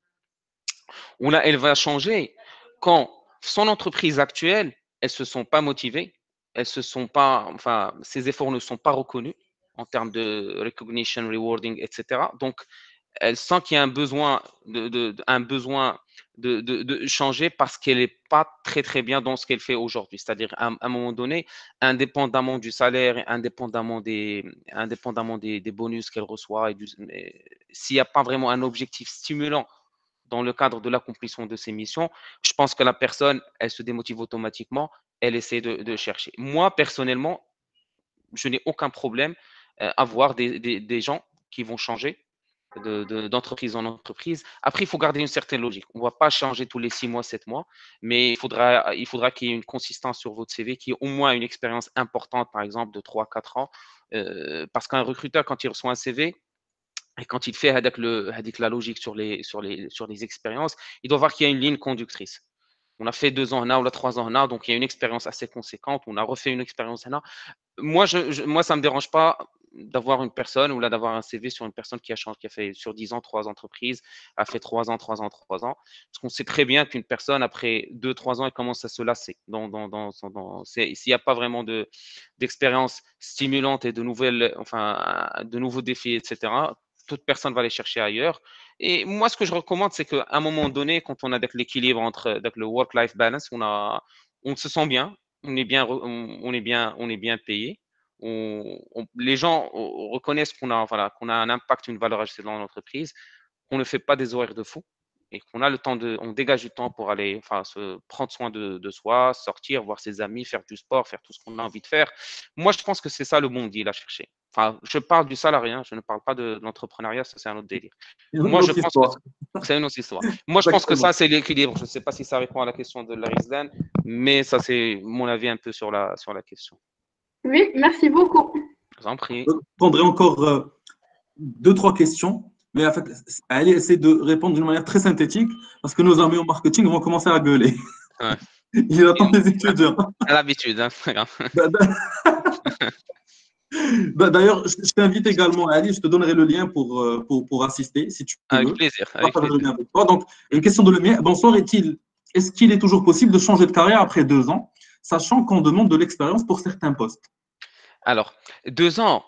Ou là, elle va changer quand son entreprise actuelle, elles se sont pas motivées, elles se sont pas, enfin, ses efforts ne sont pas reconnus en termes de recognition, rewarding, etc. Donc, elle sent qu'il y a un besoin de changer parce qu'elle n'est pas très, très bien dans ce qu'elle fait aujourd'hui. C'est-à-dire, à un moment donné, indépendamment du salaire, indépendamment des bonus qu'elle reçoit, s'il n'y a pas vraiment un objectif stimulant dans le cadre de l'accomplissement de ses missions, je pense que la personne, elle se démotive automatiquement, elle essaie de chercher. Moi, personnellement, je n'ai aucun problème à voir des gens qui vont changer d'entreprise en entreprise. Après, il faut garder une certaine logique. On ne va pas changer tous les 6 mois, 7 mois, mais il faudra qu'il y ait une consistance sur votre CV, qu'il y ait au moins une expérience importante, par exemple, de 3-4 ans. Parce qu'un recruteur, quand il reçoit un CV, et quand il fait avec la logique sur les expériences, il doit voir qu'il y a une ligne conductrice. On a fait 2 ans là, ou 3 ans là, donc il y a une expérience assez conséquente. On a refait une expérience là. Moi, ça ne me dérange pas d'avoir une personne ou là d'avoir un CV sur une personne qui a fait sur 10 ans 3 entreprises, a fait 3 ans, 3 ans, 3 ans. Parce qu'on sait très bien qu'une personne, après 2-3 ans, elle commence à se lasser. S'il n'y a pas vraiment d'expérience stimulante et de nouveaux défis, etc., toute personne va les chercher ailleurs. Et moi, ce que je recommande, c'est qu'à un moment donné, quand on a l'équilibre entre le work-life balance, on se sent bien, on est bien payé. Les gens reconnaissent qu'on a un impact, une valeur ajoutée dans l'entreprise, qu'on ne fait pas des horaires de fou et qu'on a on dégage du temps pour aller se prendre soin de soi, sortir, voir ses amis, faire du sport, faire tout ce qu'on a envie de faire. Moi, je pense que c'est ça le bon deal à chercher. Enfin, je parle du salariat, je ne parle pas de l'entrepreneuriat, ça c'est un autre délire. Moi, je pense que c'est une autre histoire. Moi, je pense que ça, c'est l'équilibre. Je ne sais pas si ça répond à la question de Larisdan, mais ça, c'est mon avis un peu sur la question. Oui, merci beaucoup. Je vous en prie. Je prendrai encore 2-3 questions, mais en fait, allez essayer de répondre d'une manière très synthétique, parce que nos amis au marketing vont commencer à gueuler. Ouais. Il attend les étudiants. À l'habitude, hein. D'ailleurs, je t'invite également, Ali, je te donnerai le lien pour assister, si tu veux. Avec plaisir. Avec plaisir. Avec toi. Donc, une question de le mien. Bonsoir, est-ce qu'il est toujours possible de changer de carrière après 2 ans, sachant qu'on demande de l'expérience pour certains postes? Alors, 2 ans,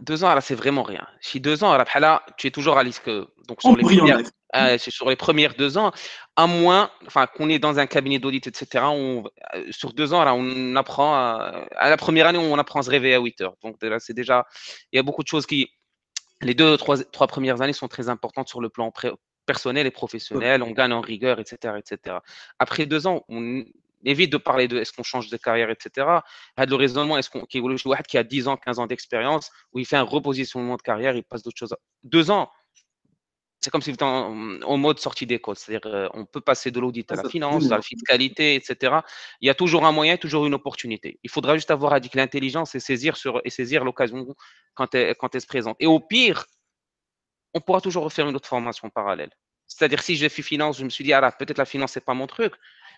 là, c'est vraiment rien. Si 2 ans, là, tu es toujours à risque. Donc, sur les premières 2 ans, à moins qu'on est dans un cabinet d'audit, etc., sur 2 ans, là, on apprend, à la première année, on apprend à se réveiller à 8 heures. Donc, là, c'est déjà, il y a beaucoup de choses les 2-3 premières années sont très importantes sur le plan personnel et professionnel. On gagne en rigueur, etc., etc. Après 2 ans, on évite de parler de est-ce qu'on change de carrière, etc. Le raisonnement, qui a 10 ans, 15 ans d'expérience, où il fait un repositionnement de carrière, il passe d'autres choses. 2 ans, c'est comme si vous étiez en mode sortie d'école. C'est-à-dire, on peut passer de l'audit à la finance, à la fiscalité, etc. Il y a toujours un moyen, toujours une opportunité. Il faudra juste avoir l'intelligence et saisir l'occasion quand elle se présente. Et au pire, on pourra toujours refaire une autre formation parallèle. C'est-à-dire, si j'ai fait finance, je me suis dit, peut-être la finance, c'est pas mon truc.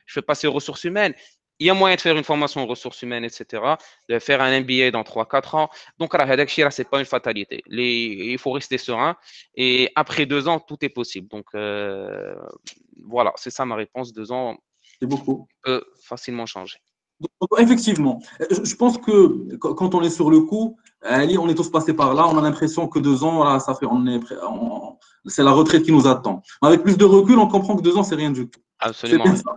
Je vais passer aux ressources humaines. Il y a moyen de faire une formation aux ressources humaines, etc., de faire un MBA dans 3-4 ans. Donc, ce n'est pas une fatalité. Il faut rester serein. Et après 2 ans, tout est possible. Donc, voilà, c'est ça ma réponse. 2 ans, c'est beaucoup. Peut facilement changer. Donc, effectivement, je pense que quand on est sur le coup, on est tous passés par là, on a l'impression que 2 ans, voilà, ça fait, c'est la retraite qui nous attend. Mais avec plus de recul, on comprend que 2 ans, c'est rien du tout. Absolument. C'est bien ça.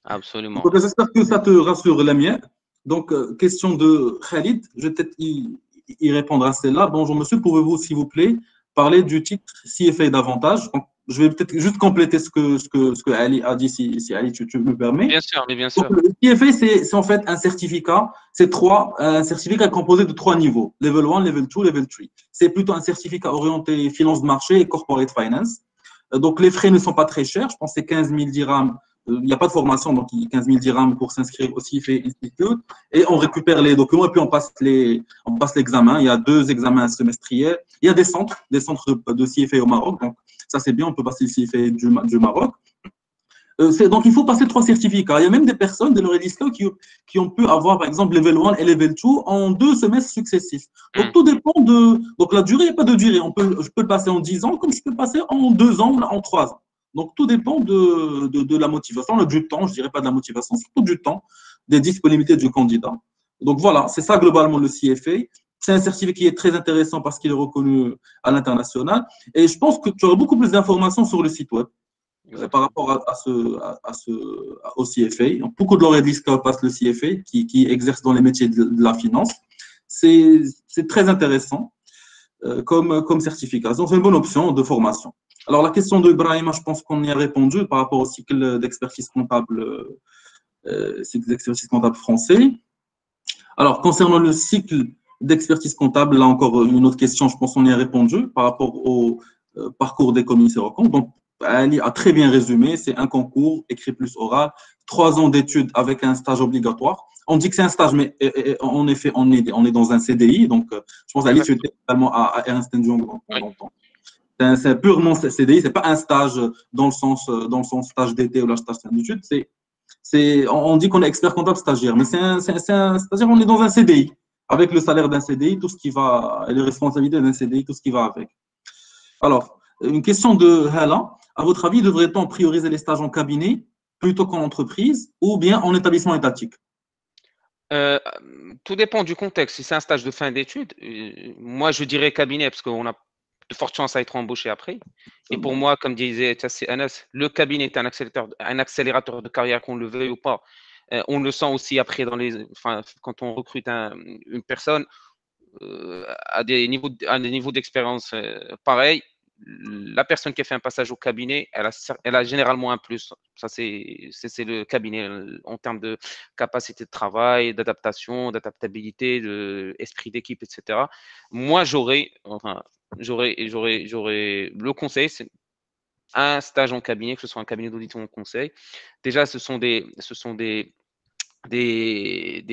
Absolument. J'espère que ça te rassure, la mienne. Donc, question de Khalid, je vais peut-être y répondre à celle-là. Bonjour monsieur, pouvez-vous, s'il vous plaît, parler du titre CFA davantage? Je vais peut-être juste compléter ce que Ali a dit, si Ali, tu me permets. Bien sûr, mais bien sûr. Donc, le CFA, c'est en fait un certificat. Un certificat composé de 3 niveaux. Level 1, Level 2, Level 3. C'est plutôt un certificat orienté finance de marché et corporate finance. Donc, les frais ne sont pas très chers. Je pense que c'est 15 000 dirhams. Il n'y a pas de formation, donc 15 000 dirhams pour s'inscrire au CFA Institute. Et on récupère les documents et puis on passe l'examen. Il y a 2 examens semestriels. Il y a des centres de CFA au Maroc. Donc, ça, c'est bien. On peut passer le CFA du Maroc. Donc, il faut passer 3 certificats. Il y a même des personnes, des lauréats qui ont pu avoir, par exemple, Level 1 et Level 2 en 2 semestres successifs. Donc, tout dépend Donc, la durée, il n'y a pas de durée. Je peux le passer en 10 ans, comme je peux le passer en 2 ans, en 3 ans. Donc, tout dépend de la motivation, du temps, je ne dirais pas de la motivation, surtout du temps, des disponibilités du candidat. Donc, voilà, c'est ça globalement le CFA. C'est un certificat qui est très intéressant parce qu'il est reconnu à l'international. Et je pense que tu auras beaucoup plus d'informations sur le site web par rapport au CFA. Donc, beaucoup de lauréats passent le CFA, qui exercent dans les métiers de la finance. C'est très intéressant comme certification. C'est une bonne option de formation. Alors, la question de Ibrahima, je pense qu'on y a répondu par rapport au cycle d'expertise comptable, français. Alors, concernant le cycle d'expertise comptable, là encore une autre question, je pense qu'on y a répondu par rapport parcours des commissaires aux comptes. Donc, Ali a très bien résumé, c'est un concours, écrit plus oral, 3 ans d'études avec un stage obligatoire. On dit que c'est un stage, mais en effet, on est dans un CDI. Donc, je pense Ali, tu étais également à Ernst Young pendant longtemps. C'est purement CDI, c'est pas un stage dans le sens stage d'été ou la stage d'études. On dit qu'on est expert comptable stagiaire, mais c'est-à-dire on est dans un CDI, avec le salaire d'un CDI, tout ce qui va, et les responsabilités d'un CDI, tout ce qui va avec. Alors, une question de Hala. À votre avis, devrait-on prioriser les stages en cabinet plutôt qu'en entreprise ou bien en établissement étatique? Tout dépend du contexte. Si c'est un stage de fin d'études, moi je dirais cabinet parce qu'on a de fortes chances à être embauché après. Et pour moi, comme disait Tassi Anas, le cabinet est un accélérateur de carrière, qu'on le veuille ou pas. On le sent aussi après quand on recrute une personne à des niveaux d'expérience pareils. La personne qui a fait un passage au cabinet, elle a généralement un plus. Ça, c'est le cabinet en termes de capacité de travail, d'adaptation, d'adaptabilité, d'esprit d'équipe, etc. Moi, j'aurais le conseil, c'est un stage en cabinet, que ce soit un cabinet d'audit ou en conseil. Déjà, ce sont des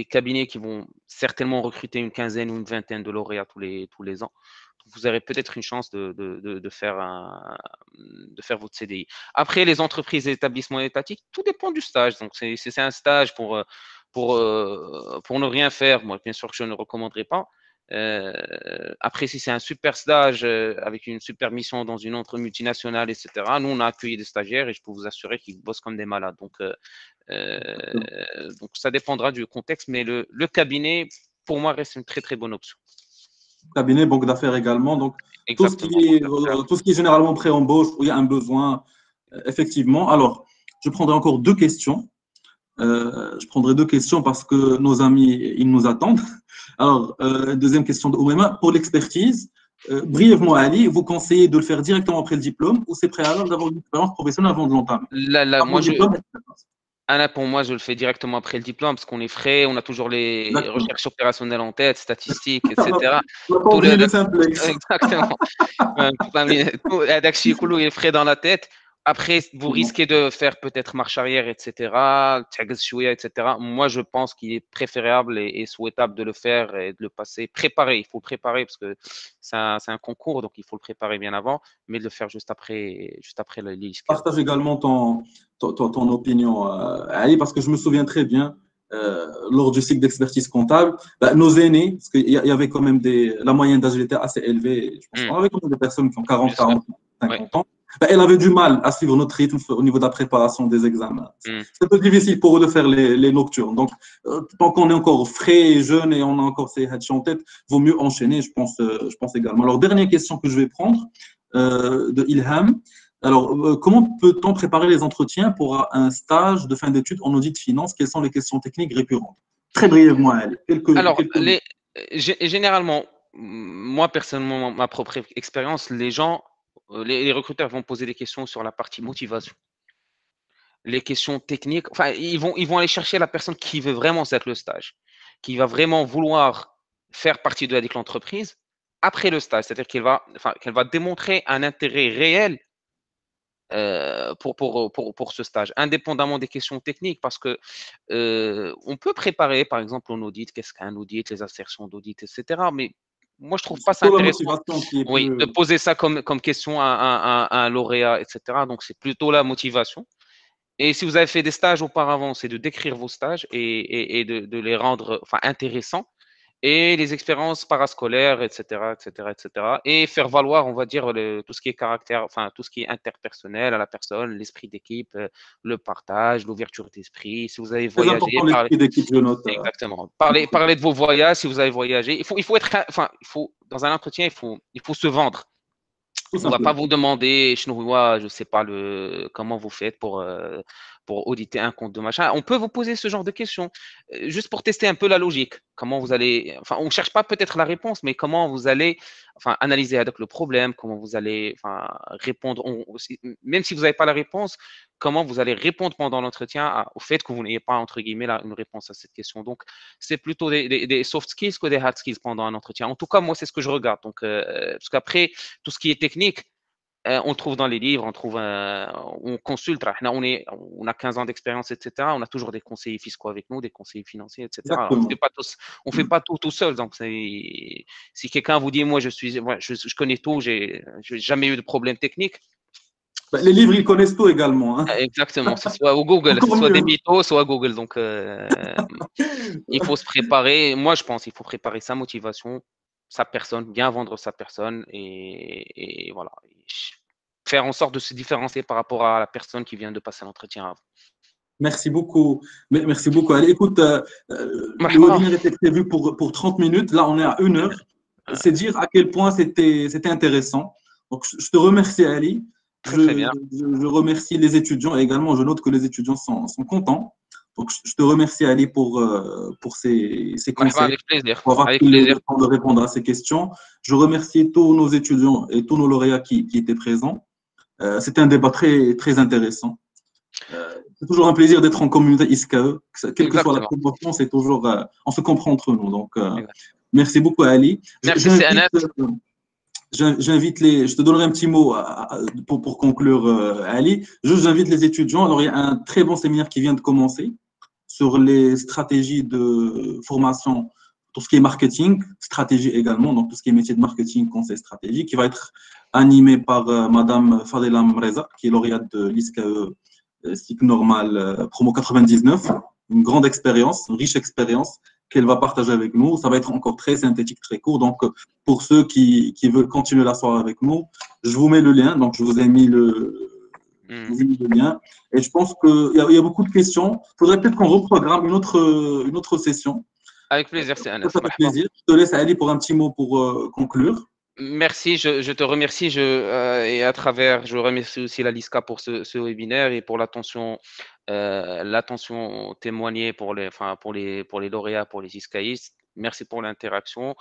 cabinets qui vont certainement recruter une quinzaine ou une vingtaine de lauréats tous les ans. Donc, vous aurez peut-être une chance de faire votre CDI. Après, les entreprises et établissements étatiques, tout dépend du stage. Donc, c'est un stage pour ne rien faire. Moi, bien sûr que je ne recommanderais pas. Après, si c'est un super stage avec une super mission dans une autre multinationale, etc., nous, on a accueilli des stagiaires et je peux vous assurer qu'ils bossent comme des malades. Donc, ça dépendra du contexte, mais le cabinet, pour moi, reste une très, très bonne option. Cabinet, banque d'affaires également. Donc, Exactement. tout ce qui est généralement pré-embauche, où il y a un besoin, effectivement. Alors, je prendrai encore 2 questions. Je prendrai 2 questions parce que nos amis, ils nous attendent. Alors, deuxième question de Ouema. Pour l'expertise, brièvement, Ali, vous conseillez de le faire directement après le diplôme ou c'est préalable d'avoir une expérience professionnelle avant de l'entamer? Pour moi, je le fais directement après le diplôme parce qu'on est frais, on a toujours les recherches opérationnelles en tête, statistiques, etc. Exactement. Il est frais dans la tête. Après, vous risquez de faire peut-être marche arrière, etc. Moi, je pense qu'il est préférable et souhaitable de le faire et de le passer préparé. Il faut le préparer parce que c'est un concours, donc il faut le préparer bien avant, mais de le faire juste après le lit. Je partage également ton opinion, Ali, parce que je me souviens très bien, lors du cycle d'expertise comptable, nos aînés, parce qu'il y avait quand même la moyenne d'âge était assez élevée, je pense qu'on avait quand même des personnes qui ont 40, 40, 50 ans. Elle avait du mal à suivre notre rythme au niveau de la préparation des examens. C'est un peu difficile pour eux de faire les nocturnes. Donc, tant qu'on est encore frais et jeune et on a encore ces hatchs en tête, vaut mieux enchaîner, je pense également. Alors, dernière question que je vais prendre de Ilham. Alors, comment peut-on préparer les entretiens pour un stage de fin d'études en audit finance? Quelles sont les questions techniques récurrentes? Très brièvement, elle. Généralement, moi personnellement, ma propre expérience, les recruteurs vont poser des questions sur la partie motivation. Les questions techniques, enfin, ils vont aller chercher la personne qui veut vraiment faire le stage, qui va vraiment vouloir faire partie de l'entreprise après le stage. C'est-à-dire qu'elle va démontrer un intérêt réel pour ce stage, indépendamment des questions techniques, parce que on peut préparer, par exemple, un audit, qu'est-ce qu'un audit, les assertions d'audit, etc. Mais moi, je trouve pas ça intéressant de poser ça comme question à un lauréat, etc. Donc, c'est plutôt la motivation. Et si vous avez fait des stages auparavant, c'est de décrire vos stages et de les rendre intéressants. Et les expériences parascolaires, etc., etc., etc. Et faire valoir, on va dire, tout ce qui est caractère, tout ce qui est interpersonnel à la personne, l'esprit d'équipe, le partage, l'ouverture d'esprit. Si vous avez voyagé, exactement. Parlez de vos voyages, si vous avez voyagé. Dans un entretien, il faut se vendre. On ne va pas vous demander, je ne sais pas comment vous faites pour auditer un compte de machin. On peut vous poser ce genre de questions, juste pour tester un peu la logique. Comment vous allez, on ne cherche pas peut-être la réponse, mais comment vous allez analyser avec le problème, comment vous allez répondre, même si vous n'avez pas la réponse, comment vous allez répondre pendant l'entretien au fait que vous n'ayez pas, entre guillemets, une réponse à cette question. Donc, c'est plutôt des soft skills que des hard skills pendant un entretien. En tout cas, moi, c'est ce que je regarde. Donc, parce qu'après, tout ce qui est technique, On le trouve dans les livres, on consulte. On a 15 ans d'expérience, etc. On a toujours des conseillers fiscaux avec nous, des conseillers financiers, etc. Exactement. On fait pas tout seul. Donc, si quelqu'un vous dit, moi, je connais tout, j'ai jamais eu de problème technique. Ben, les livres, ils connaissent tout également, hein. Exactement, c'est soit au Google, c'est Encore soit des mieux. mythos, soit Google. Donc, il faut se préparer. Moi, je pense qu'il faut préparer sa motivation, sa personne, bien vendre sa personne et voilà. Faire en sorte de se différencier par rapport à la personne qui vient de passer l'entretien avant. Merci beaucoup. Merci beaucoup. Allez, écoute, le Marhaba. webinaire était prévu pour 30 minutes. Là, on est à 1 heure. C'est dire à quel point c'était intéressant. Donc, je te remercie, Ali. Très bien. Je remercie les étudiants et également, je note que les étudiants sont contents. Donc, je te remercie, Ali, pour ces Marhaba, conseils, avec plaisir. pour avoir Avec pris plaisir. le temps de répondre à ces questions. Je remercie tous nos étudiants et tous nos lauréats qui étaient présents. C'était un débat très, très intéressant. C'est toujours un plaisir d'être en communauté ISKE, quelle que soit la Exactement. promotion, c'est toujours, on se comprend entre nous. Donc, Exact. merci beaucoup, Ali. Merci, c'est Anas. Je te donnerai un petit mot pour conclure, Ali. J'invite les étudiants. Alors, il y a un très bon séminaire qui vient de commencer sur les stratégies de formation, tout ce qui est marketing, stratégie également, donc tout ce qui est métier de marketing, conseil stratégique, qui va être animé par Madame Fadela Mreza, qui est lauréate de l'ISKE cycle normal promo 99, une grande expérience, une riche expérience qu'elle va partager avec nous. Ça va être encore très synthétique, très court. Donc, pour ceux qui veulent continuer la soirée avec nous, je vous mets le lien. Donc, je vous ai mis le lien. Et je pense qu'il y a beaucoup de questions. Il faudrait peut-être qu'on reprogramme une autre session. Avec plaisir, c'est Anas. Ça fait plaisir. Je te laisse aller pour un petit mot pour conclure. Merci, je te remercie. Et à travers, je remercie aussi la LISCA pour ce webinaire et pour l'attention témoignée pour les lauréats, pour les ISCAïstes. Merci pour l'interaction.